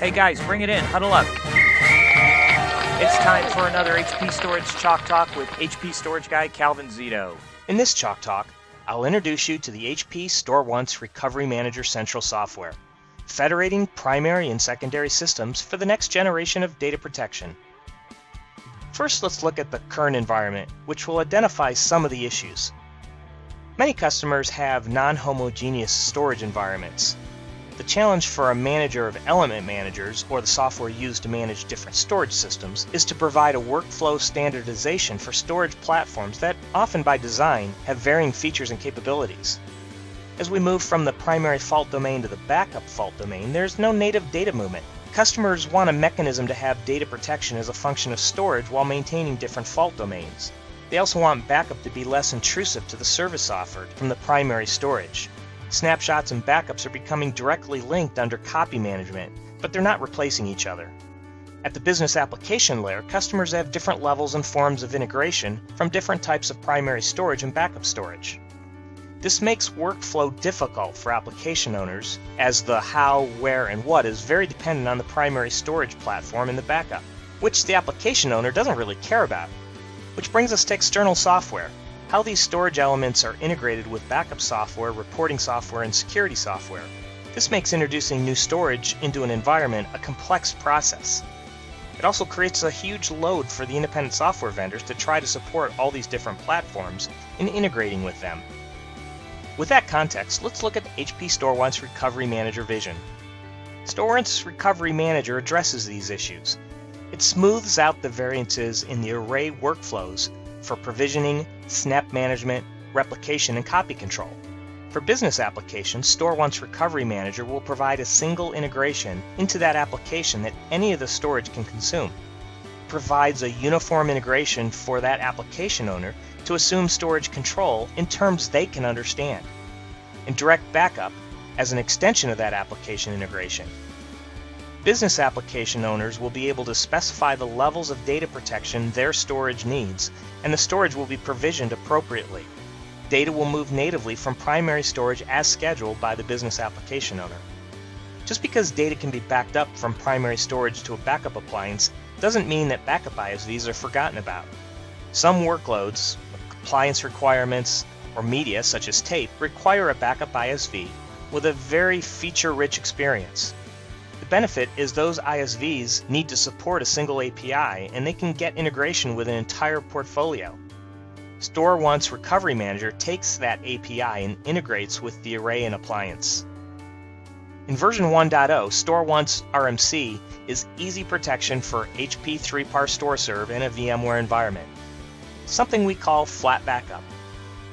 Hey guys, bring it in. Huddle up. It's time for another HP Storage Chalk Talk with HP Storage Guy Calvin Zito. In this Chalk Talk, I'll introduce you to the HP StoreOnce Recovery Manager Central software, federating primary and secondary systems for the next generation of data protection. First, let's look at the current environment, which will identify some of the issues. Many customers have non-homogeneous storage environments. The challenge for a manager of element managers, or the software used to manage different storage systems, is to provide a workflow standardization for storage platforms that, often by design, have varying features and capabilities. As we move from the primary fault domain to the backup fault domain, there's no native data movement. Customers want a mechanism to have data protection as a function of storage while maintaining different fault domains. They also want backup to be less intrusive to the service offered from the primary storage. Snapshots and backups are becoming directly linked under copy management, but they're not replacing each other. At the business application layer, customers have different levels and forms of integration from different types of primary storage and backup storage. This makes workflow difficult for application owners, as the how, where, and what is very dependent on the primary storage platform and the backup, which the application owner doesn't really care about. Which brings us to external software. How these storage elements are integrated with backup software, reporting software, and security software. This makes introducing new storage into an environment a complex process. It also creates a huge load for the independent software vendors to try to support all these different platforms in integrating with them. With that context, let's look at the HP StoreOnce Recovery Manager vision. StoreOnce Recovery Manager addresses these issues. It smooths out the variances in the array workflows for provisioning, snap management, replication, and copy control. For business applications, StoreOnce Recovery Manager will provide a single integration into that application that any of the storage can consume. It provides a uniform integration for that application owner to assume storage control in terms they can understand, and direct backup as an extension of that application integration. Business application owners will be able to specify the levels of data protection their storage needs, and the storage will be provisioned appropriately. Data will move natively from primary storage as scheduled by the business application owner. Just because data can be backed up from primary storage to a backup appliance doesn't mean that backup ISVs are forgotten about. Some workloads, compliance requirements, or media such as tape require a backup ISV with a very feature-rich experience. The benefit is those ISVs need to support a single API, and they can get integration with an entire portfolio. StoreOnce Recovery Manager takes that API and integrates with the array and appliance. In version 1.0, StoreOnce RMC is easy protection for HP 3-par StoreServe in a VMware environment, something we call flat backup.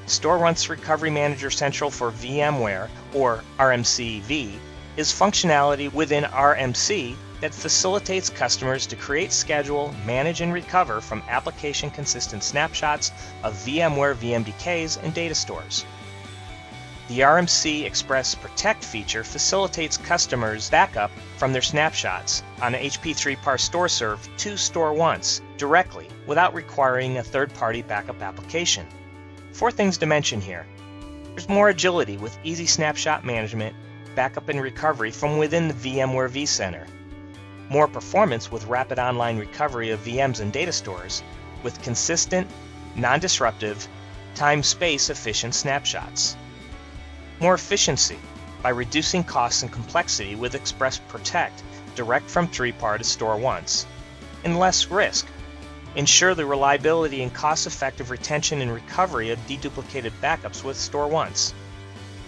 StoreOnce Recovery Manager Central for VMware, or RMC-V, is functionality within RMC that facilitates customers to create, schedule, manage, and recover from application-consistent snapshots of VMware VMDKs and data stores. The RMC Express Protect feature facilitates customers' backup from their snapshots on an HP 3-par StoreServe to StoreOnce directly without requiring a third-party backup application. 4 things to mention here. There's more agility with easy snapshot management, backup and recovery from within the VMware vCenter. More performance with rapid online recovery of VMs and data stores with consistent, non-disruptive, time-space efficient snapshots. More efficiency by reducing costs and complexity with Express Protect direct from 3-par to StoreOnce. And less risk. Ensure the reliability and cost-effective retention and recovery of deduplicated backups with StoreOnce.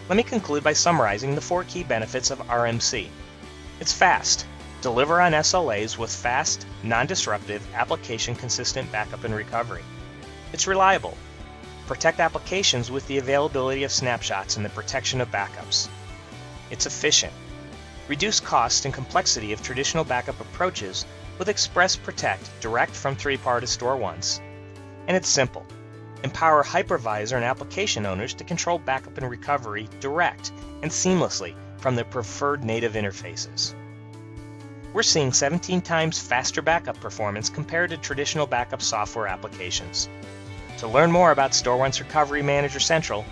Let me conclude by summarizing the 4 key benefits of RMC. It's fast. Deliver on SLAs with fast, non-disruptive, application-consistent backup and recovery. It's reliable. Protect applications with the availability of snapshots and the protection of backups. It's efficient. Reduce cost and complexity of traditional backup approaches with Express Protect direct from 3-par to StoreOnce. And it's simple. Empower hypervisor and application owners to control backup and recovery direct and seamlessly from their preferred native interfaces. We're seeing 17 times faster backup performance compared to traditional backup software applications. To learn more about StoreOnce Recovery Manager Central,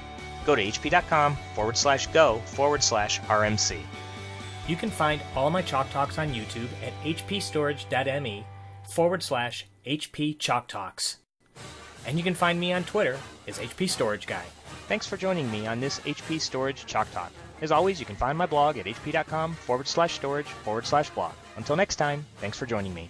go to hp.com/go/RMC. You can find all my Chalk Talks on YouTube at hpstorage.me/HP Chalk Talks. And you can find me on Twitter as HP Storage Guy. Thanks for joining me on this HP Storage Chalk Talk. As always, you can find my blog at hp.com/storage/blog. Until next time, thanks for joining me.